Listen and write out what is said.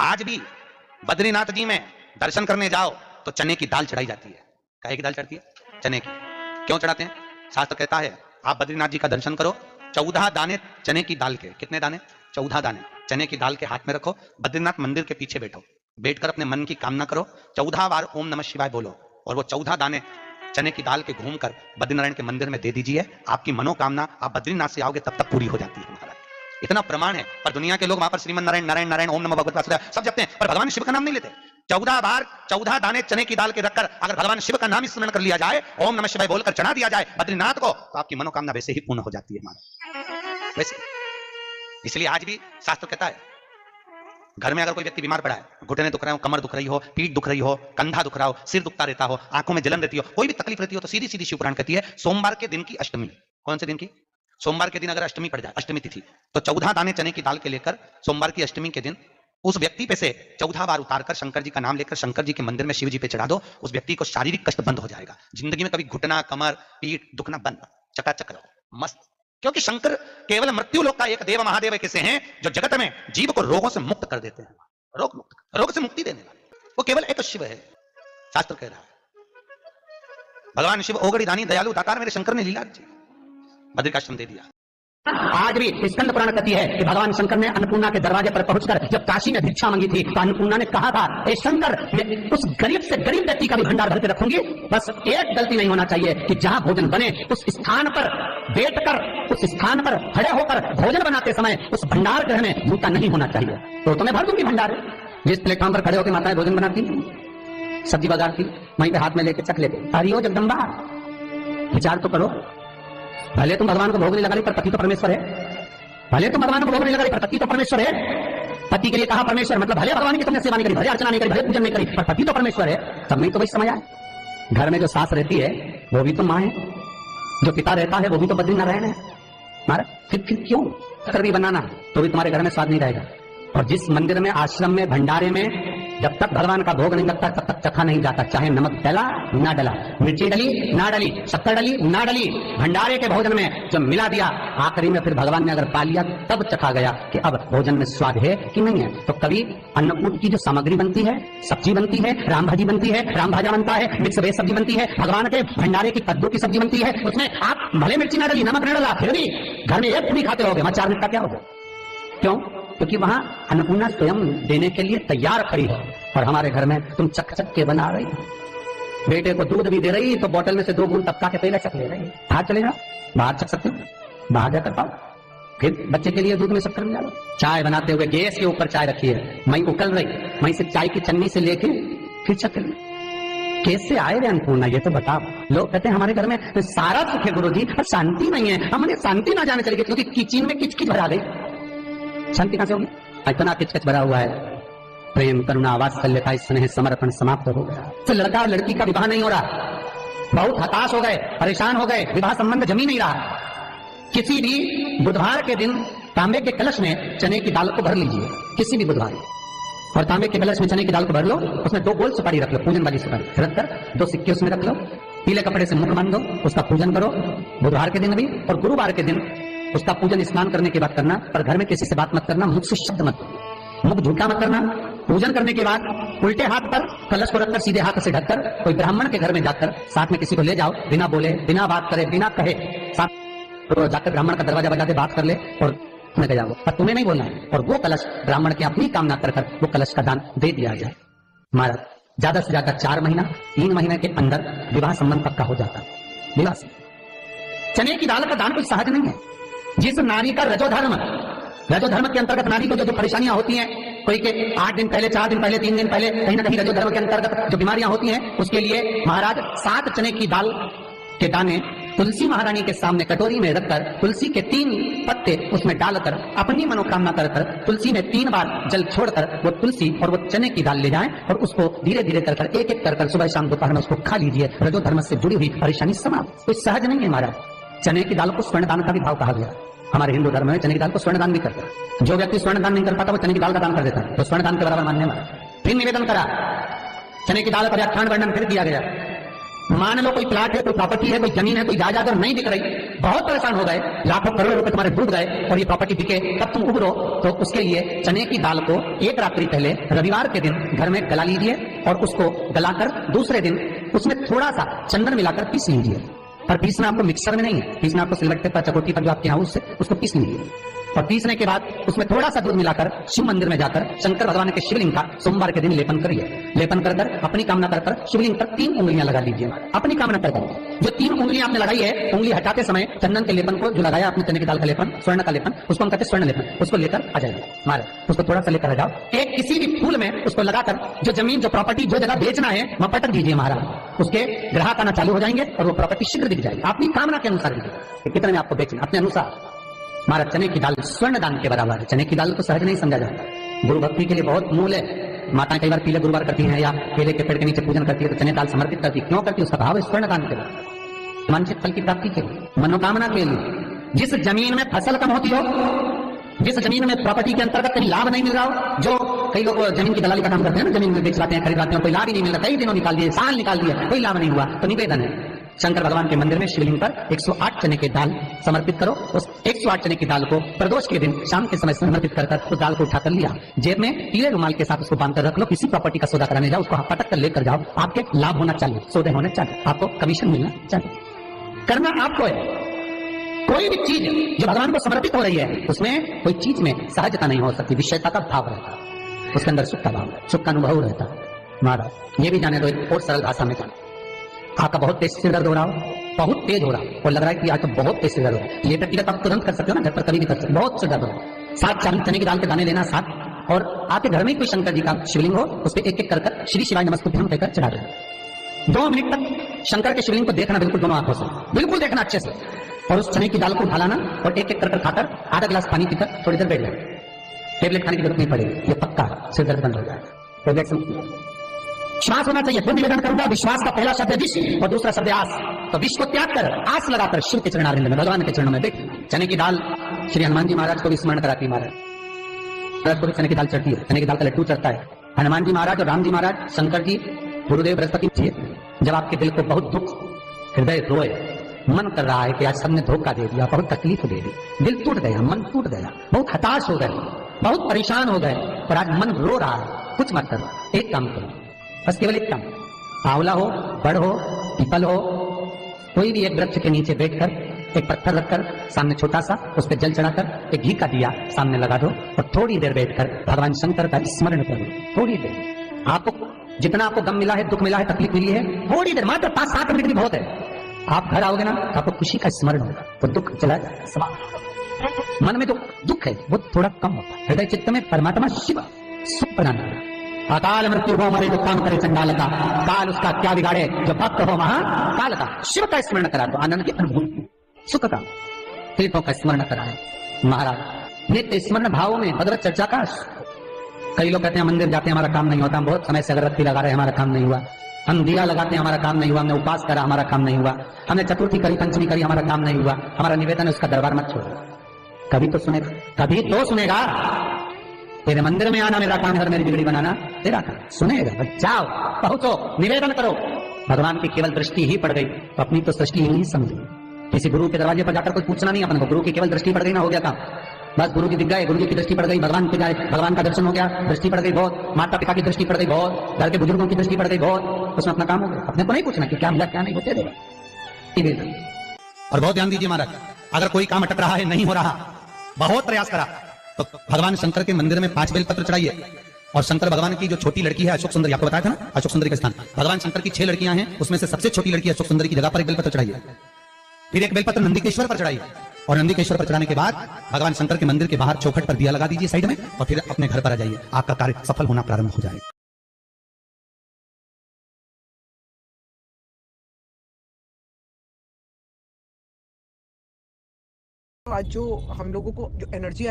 आज भी बद्रीनाथ जी में दर्शन करने जाओ तो चने की दाल चढ़ाई जाती है। काहे की दाल चढ़ती है? चने की। क्यों चढ़ाते हैं? शास्त्र कहता है आप बद्रीनाथ जी का दर्शन करो, 14 दाने चने की दाल के। कितने दाने? 14 दाने चने की दाल के हाथ में रखो, बद्रीनाथ मंदिर के पीछे बैठो, बैठकर अपने मन की कामना करो, 14 बार ओम नमः शिवाय बोलो और वो 14 दाने चने की दाल के घूमकर बद्रीनारायण के मंदिर में दे दीजिए। आपकी मनोकामना, आप बद्रीनाथ से आओगे तब तक पूरी हो जाती है महाराज। इतना प्रमाण है। पर दुनिया के लोग वहां पर श्रीमन नारायण नारायण नारायण ओम नमः भगवते वासुदेवाय सब जपते हैं, पर भगवान शिव का नाम नहीं लेते। 14 बार 14 दाने चने की दाल के रखकर अगर भगवान शिव का नाम ही स्मरण कर लिया जाए, ओम नमः शिवाय बोलकर चढ़ा दिया जाए बद्रीनाथ को, तो आपकी मनोकामना वैसे ही पूर्ण हो जाती है हमारा वैसे। इसलिए आज भी शास्त्र कहता है घर में अगर कोई व्यक्ति बीमार पड़ा है, घुटने दुख रहे हो, कमर दुख रही हो, पीठ दुख रही हो, कंधा दुख रहा हो, सिर दुखता रहता हो, आंखों में जलन रहती हो, कोई भी तकलीफ रहती हो, तो सीधी सीधी शिवपुराण कहती है सोमवार के दिन की अष्टमी। कौन से दिन की? सोमवार के दिन अगर अष्टमी पड़ जाए, अष्टमी तिथि, तो 14 दाने चने की दाल के लेकर सोमवार की अष्टमी के दिन उस व्यक्ति पे से 14 बार उतारकर शंकर जी का नाम लेकर शंकर जी के मंदिर में शिव जी पे चढ़ा दो। उस व्यक्ति को शारीरिक कष्ट बंद हो जाएगा। जिंदगी में कभी घुटना, कमर, पीठ दुखना बंद, चकाचक रहो, मस्त। क्योंकि शंकर केवल मृत्यु लोक का एक देव महादेव कैसे हैं जो जगत में जीव को रोगों से मुक्त कर देते हैं। रोग मुक्त, रोग से मुक्ति देने वाले वो केवल एक शिव है। शास्त्र कह रहा है भगवान शिव ओगड़ी दानी दयालु दातार मेरे शंकर ने लीला रची, बद्रिकाश्रम दे दिया। आज भी स्कंद पुराण कहती है कि भगवान शंकर ने अन्नपूर्णा के दरवाजे पर पहुंचकर जब काशी में भिक्षा मांगी थी तो अन्नपूर्णा ने कहा था, ए शंकर, मैं उस गरीब से गरीब व्यक्ति का भी भंडार भर के रखूंगी, बस एक गलती नहीं होना चाहिए कि जहां भोजन बने उस स्थान पर बैठकर, उस स्थान पर खड़े होकर भोजन बनाते समय उस भंडार गृह में जूता नहीं होना चाहिए। तो मैं भर दूंगी भंडार। जिस प्लेटफॉर्म पर खड़े होकर माताएं भोजन बनाती, सब्जी बाजारती, वहीं पे हाथ में लेके चख लेते। हरिओ जगदम्बा, विचार तो करो। भले तुम भगवान को भोग नहीं लगा रही पर पति तो परमेश्वर है। भले तुम भगवान को भोग नहीं लगा रही पर पति तो परमेश्वर है। पति के लिए कहा परमेश्वर, मतलब भले भगवान की तुमने सेवा नहीं करी, भले अर्चना नहीं करी, भले पूजन नहीं करी, पर पति तो परमेश्वर है। तब नहीं तो वही समझ आए। घर में जो सास रहती है वो भी तो माँ है, जो पिता रहता है वो भी तो बद्रीनारायण है। महाराज फिर क्यों कर भी बनाना, तो भी तुम्हारे घर में स्वाद नहीं रहेगा। और जिस मंदिर में, आश्रम में, भंडारे में जब तक भगवान का भोग नहीं लगता तब तक चखा नहीं जाता, चाहे नमक डला ना डला, मिर्ची डली ना डली, शक्कर डली ना डली, भंडारे के भोजन में जब मिला दिया, आखिरी में फिर भगवान ने अगर पा लिया तब चखा गया कि अब भोजन में स्वाद है कि नहीं है। तो कभी अन्नकूट की जो सामग्री बनती है, सब्जी बनती है, राम भाजी बनती है, राम भाजा बनता है, मिक्स वेज सब्जी बनती है, भगवान के भंडारे की कद्दू की सब्जी बनती है, उसमें आप भले मिर्ची ना डली, नमक न डला, फिर भी घर में एक पूरी खाते रहोगे, 4 मिनट का क्या होगा? क्यों? क्योंकि वहां अन्नपूर्णा स्वयं देने के लिए तैयार खड़ी है। और हमारे घर में तुम चक चक के बना रही, बेटे को दूध भी दे रही तो बोतल में से 2 बूंद टपका के पहले चक ले रही। बाहर चले जाओ, बाहर चक सकते हो, बाहर जाकर पाओ, फिर बच्चे के लिए दूध में शक्कर मिला लो। चाय बनाते हुए गैस के ऊपर चाय रखी है, मई उकल रही, मई से चाय की चन्नी से लेके फिर चक ले। कैसे आए रे अन्नपूर्णा, ये तो बताओ। लोग कहते हैं हमारे घर में सारा सुख है गुरुजी, पर शांति नहीं है। हमने शांति ना जाने चली गई क्योंकि किचन में किचकिच भरा गई। शांति कहां से होगी? इतना किचकिच भरा हुआ है। प्रेम, करुणा, वात्सल्यता, स्नेह, समर्पण समाप्त हो गया। तो लड़का और लड़की का विवाह नहीं हो रहा, बहुत हताश हो गए, परेशान हो गए, विवाह संबंध जमी नहीं रहा। किसी भी बुधवार के दिन तांबे के कलश में चने की दाल को भर लीजिए, किसी भी बुधवार, और तांबे के कलश में चने की दाल को भर लो, उसमें 2 गोल सुपारी रख लो, पूजन वाली सुपारी रखकर 2 सिक्के उसमें रख लो, पीले कपड़े से मुख बांध दो, उसका पूजन करो बुधवार के दिन भी, और गुरुवार के दिन उसका पूजन स्नान करने के बाद करना। पर घर में किसी से बात मत करना, मुख से शब्द मत, मुख झूठा मत करना। पूजन करने के बाद उल्टे हाथ पर कलश को रखकर सीधे हाथ से ढककर कोई ब्राह्मण के घर में जाकर साथ में किसी को ले जाओ, बिना बोले, बिना बात करे, बिना कहे, साथ तो जाकर ब्राह्मण का दरवाजा बजा दे, बात कर ले और न गया वो, पर तुम्हें नहीं बोलना है। और वो कलश ब्राह्मण की अपनी कामना कर वो कलश का दान दे दिया जाए। महाराज ज्यादा से ज्यादा 4 महीना 3 महीने के अंदर विवाह संबंध पक्का हो जाता है। विवाह चने की दाल का दान कोई सहज नहीं है। जिस नारी का रजोधर्म के अंतर्गत नारी को जो परेशानियां होती हैं, कोई के 8 दिन पहले, 4 दिन पहले, 3 दिन पहले कहीं ना कहीं रजोधर्म के अंतर्गत जो बीमारियां होती हैं, उसके लिए महाराज 7 चने की दाल के दाने तुलसी महारानी के सामने कटोरी में रखकर तुलसी के 3 पत्ते उसमें डालकर अपनी मनोकामना कर तुलसी में 3 बार जल छोड़कर वो तुलसी और वो चने की दाल ले जाएं और उसको धीरे धीरे कर एक एक कर सुबह शाम दोपहर में उसको खा लीजिए। रजोधर्म से जुड़ी हुई परेशानी समाप्त। कोई सहज नहीं है महाराज। चने की दाल को स्वर्ण दान का भी भाव कहा गया। हमारे हिंदू धर्म में चने की दाल को स्वर्ण दान भी करते हैं। जो व्यक्ति स्वर्ण दान नहीं कर पाता वो चने की दाल का दान कर देता है, तो स्वर्ण दान के बराबर मानने वाला। फिर निवेदन करा, चने की दाल का व्याख्यान वर्णन फिर किया गया। मान लो कोई प्लाट है, कोई प्रॉपर्टी है, कोई जमीन है, कोई जायदाद और नहीं बिक रही, बहुत परेशान हो गए, लाखों करोड़ों रुपए तुम्हारे डूब गए और ये प्रॉपर्टी बिके, तब तुम उबरो, तो उसके लिए चने की दाल को एक रात्रि पहले रविवार के दिन घर में गला लीजिए और उसको गलाकर दूसरे दिन उसमें थोड़ा सा चंदन मिलाकर पीस लीजिए। पर पीसना आपको मिक्सर में नहीं है, पीसना आपको सिलबट्टे पर, चकोटी पर जो आपके यहाँ उससे उसको पीस लीजिए। और पीसने के बाद उसमें थोड़ा सा दूध मिलाकर शिव मंदिर में जाकर शंकर भगवान के शिवलिंग का सोमवार के दिन लेपन करिए। लेपन कर कर अपनी कामना कर कर शिवलिंग पर 3 उंगलियां लगा लीजिए। अपनी कामना कर कर जो 3 उंगलियां आपने लगाई है, उंगली हटाते समय चंदन के लेपन को जो लगाया आपने, चने की दाल का लेपन, स्वर्ण का लेपन, उसको हम कहते हैं स्वर्ण लेपन, उसको लेकर आ जाइए। मारे उसको थोड़ा सा लेकर आ जाओ, एक किसी भी फूल में उसको लगाकर जो जमीन, जो प्रॉपर्टी, जो जगह बेचना है वहां पटक दीजिए महाराज। उसके ग्राहक आना चालू हो जाएंगे और वो प्रॉपर्टी शीघ्र दिख जाएगी। अपनी कामना के अनुसार दीजिए कितने में आपको बेचना, अपने अनुसार। महाराज चने की दाल स्वर्ण दान के बराबर है। चने की दाल को सहज नहीं समझा जाता, गुरु भक्ति के लिए बहुत मूल है। माताएं कई बार पीले गुरुवार करती हैं या केले के पेड़ के नीचे पूजन करती है तो चने दाल समर्पित करती है। क्यों करती है? उसका भाव है स्वर्ण दान के बराबर, वांछित फल की प्राप्ति के लिए, मनोकामना के लिए। जिस जमीन में फसल कम होती हो, जिस जमीन में प्रॉपर्टी के अंतर्गत कहीं लाभ नहीं मिल रहा हो, जो कई लोग जमीन की दलाली का काम करते हैं ना, जमीन में बेच लाते हैं, खरीद लाते हैं, कोई लाभ ही नहीं मिल रहा, कई दिनों निकाल दिए, साल निकाल दिए, कोई लाभ नहीं हुआ, तो निवेदन है शंकर भगवान के मंदिर में शिवलिंग पर 108 चने की दाल समर्पित करो। उस 108 चने की दाल को प्रदोष के दिन शाम के समय समर्पित कर उस दाल को उठाकर लिया, जेब में पीले रुमाल के साथ उसको बांधकर रख लो। किसी प्रॉपर्टी का सौदा कराने जाओ, उसको पटक कर लेकर जाओ, आपके लाभ होना चाहिए, सौदे होने चाहिए, आपको कमीशन मिलना चाहिए। करना आपको है। कोई भी चीज जो भगवान को समर्पित हो रही है उसमें कोई चीज में सहजता नहीं हो सकती, विषयता का भाव रहता है, उसके अंदर सुख का भाव, सुख का अनुभव रहता है। महाराज ये भी जाने दो, एक और सरल भाषा में जाने, आपका बहुत तेज सिर दर्द हो रहा हो, बहुत तेज हो रहा हो और लग रहा है कि आज तो बहुत तेज सिर दर्द हो रहा है, ये व्यक्तिगत आप तुरंत कर सकते हो ना, घर पर कभी भी कर सकते हो। बहुत सिर दर्द हो रहा है, 7 चने की दाल के दाने लेना साथ, और आपके घर में कोई शंकर जी का शिवलिंग हो उस पर एक एक कर श्री शिवाय नमस्तुभ्यम कहकर चढ़ा देना। 2 मिनट तक शंकर के शिवलिंग को देखना, बिल्कुल दोनों आंखों से बिल्कुल देखना अच्छे से, और उस चने की दाल को उठा लाना और एक एक कर खाकर आधा गिलास पानी पीकर थोड़ी देर बैठ जाए। टेबलेट खाने की जरूरत नहीं पड़ेगी, ये पक्का सिर दर्द बंद हो जाएगा। टेबलेट से श्वास होना चाहिए। फिर निवेदन करूंगा, विश्वास का पहला शब्द है विष और दूसरा शब्द है आस। तो विष को त्याग कर आस लगाकर शिव के चरणारिंद में, भगवान के चरणों में बैठ। चने की दाल श्री हनुमान जी महाराज को भी स्मरण कराती है। महाराज को भी चने की दाल चढ़ती है, चने की दाल का लड्डू चढ़ता है। हनुमान जी महाराज और राम जी महाराज, शंकर जी, गुरुदेव बृहस्पति जी, जब आपके दिल को बहुत दुख, हृदय रोए, मन कर रहा है कि आज सबने धोखा दे दिया, बहुत तकलीफ दे दी, दिल टूट गया, मन टूट गया, बहुत हताश हो गए, बहुत परेशान हो गए, पर आज मन रो रहा है, कुछ मत करो, एक काम करो, बस केवल एक काम, आंवला हो, बड़ हो, पीपल हो, कोई भी एक वृक्ष के नीचे बैठकर एक पत्थर रखकर सामने छोटा सा उस पर जल चढ़ाकर एक घी का दिया सामने लगा दो और थोड़ी देर बैठकर भगवान शंकर का स्मरण करो। थोड़ी देर, आपको जितना आपको गम मिला है, दुख मिला है, तकलीफ मिली है, थोड़ी देर, मात्र 5-7 मिनट भी बहुत है। आप घर आओगे ना तो आपको खुशी का स्मरण होगा, तो दुख चला जाएगा। मन में तो दुख है वो थोड़ा कम होता है, हृदय चित्त में परमात्मा शिव सुख प्रदान कर रहा है। अकाल मृत्यु हो मरे जो काम करे चंडाल का, काल उसका क्या बिगाड़े जो भक्त हो महाकाल का। शिव का स्मरण करा तो आनंद की अनुभूति, सुख का, तीर्थों का स्मरण कराए महाराज। नित्य स्मरण भाव में भगवत चर्चा का। कई लोग कहते हैं मंदिर जाते हैं हमारा काम नहीं होता, हम बहुत समय से अगरबत्ती लगा रहे हैं हमारा काम नहीं हुआ, हम दिया लगाते हैं हमारा काम नहीं हुआ, हमने उपास करा हमारा काम नहीं हुआ, हमने चतुर्थी करी, पंचमी करी, हमारा काम नहीं हुआ, हमारा निवेदन है उसका दरबार मत छोड़ो। कभी तो सुनेगा, कभी तो सुनेगा। तेरे मंदिर में आना मेरा काम है, मेरी बिगड़ी बनाना तेरा काम, सुनेगा। जाओ, पहुंचो, निवेदन करो। भगवान की केवल दृष्टि ही पड़ गई तो अपनी तो सृष्टि ही नहीं समझी। किसी गुरु के दरवाजे पर जाकर कोई पूछना नहीं अपन को, गुरु की केवल दृष्टि पड़ गई ना, हो गया काम। बस गुरु जी दिख गए, गुरु जी की दृष्टि पड़ गई, भगवान पे जाए, भगवान का दर्शन हो गया, दृष्टि पड़ गई बहुत, माता पिता की दृष्टि पड़ गई बहुत, घर के बुजुर्गों की दृष्टि पड़ गई बहुत, उसमें अपना काम हो गया। अपने को नहीं पूछना कि क्या मिला क्या नहीं, होते देगा। और बहुत ध्यान दीजिए महाराज, अगर कोई काम अटक रहा है, नहीं हो रहा, बहुत प्रयास करा, तो भगवान शंकर के मंदिर में 5 बेलपत्र चढ़ाइए। और शंकर भगवान की जो छोटी लड़की है अशोक सुंदरी, आपको बताया था ना अशोक सुंदरी का स्थान, भगवान शंकर की 6 लड़कियां हैं, उसमें से सबसे छोटी लड़की अशोक सुंदरी की जगह पर एक बेलपत्र चढ़ाइए। फिर एक बेलपत्र नंदीकेश्वर पर चढ़ाइए, और नंदीकेश्वर पर चढ़ाने के बाद भगवान शंकर के मंदिर के बाहर चौखट पर दिया लगा दीजिए साइड में, और फिर अपने घर पर आ जाइए, आपका कार्य सफल होना प्रारंभ हो जाएगा। आज जो हम लोगों को जो एनर्जी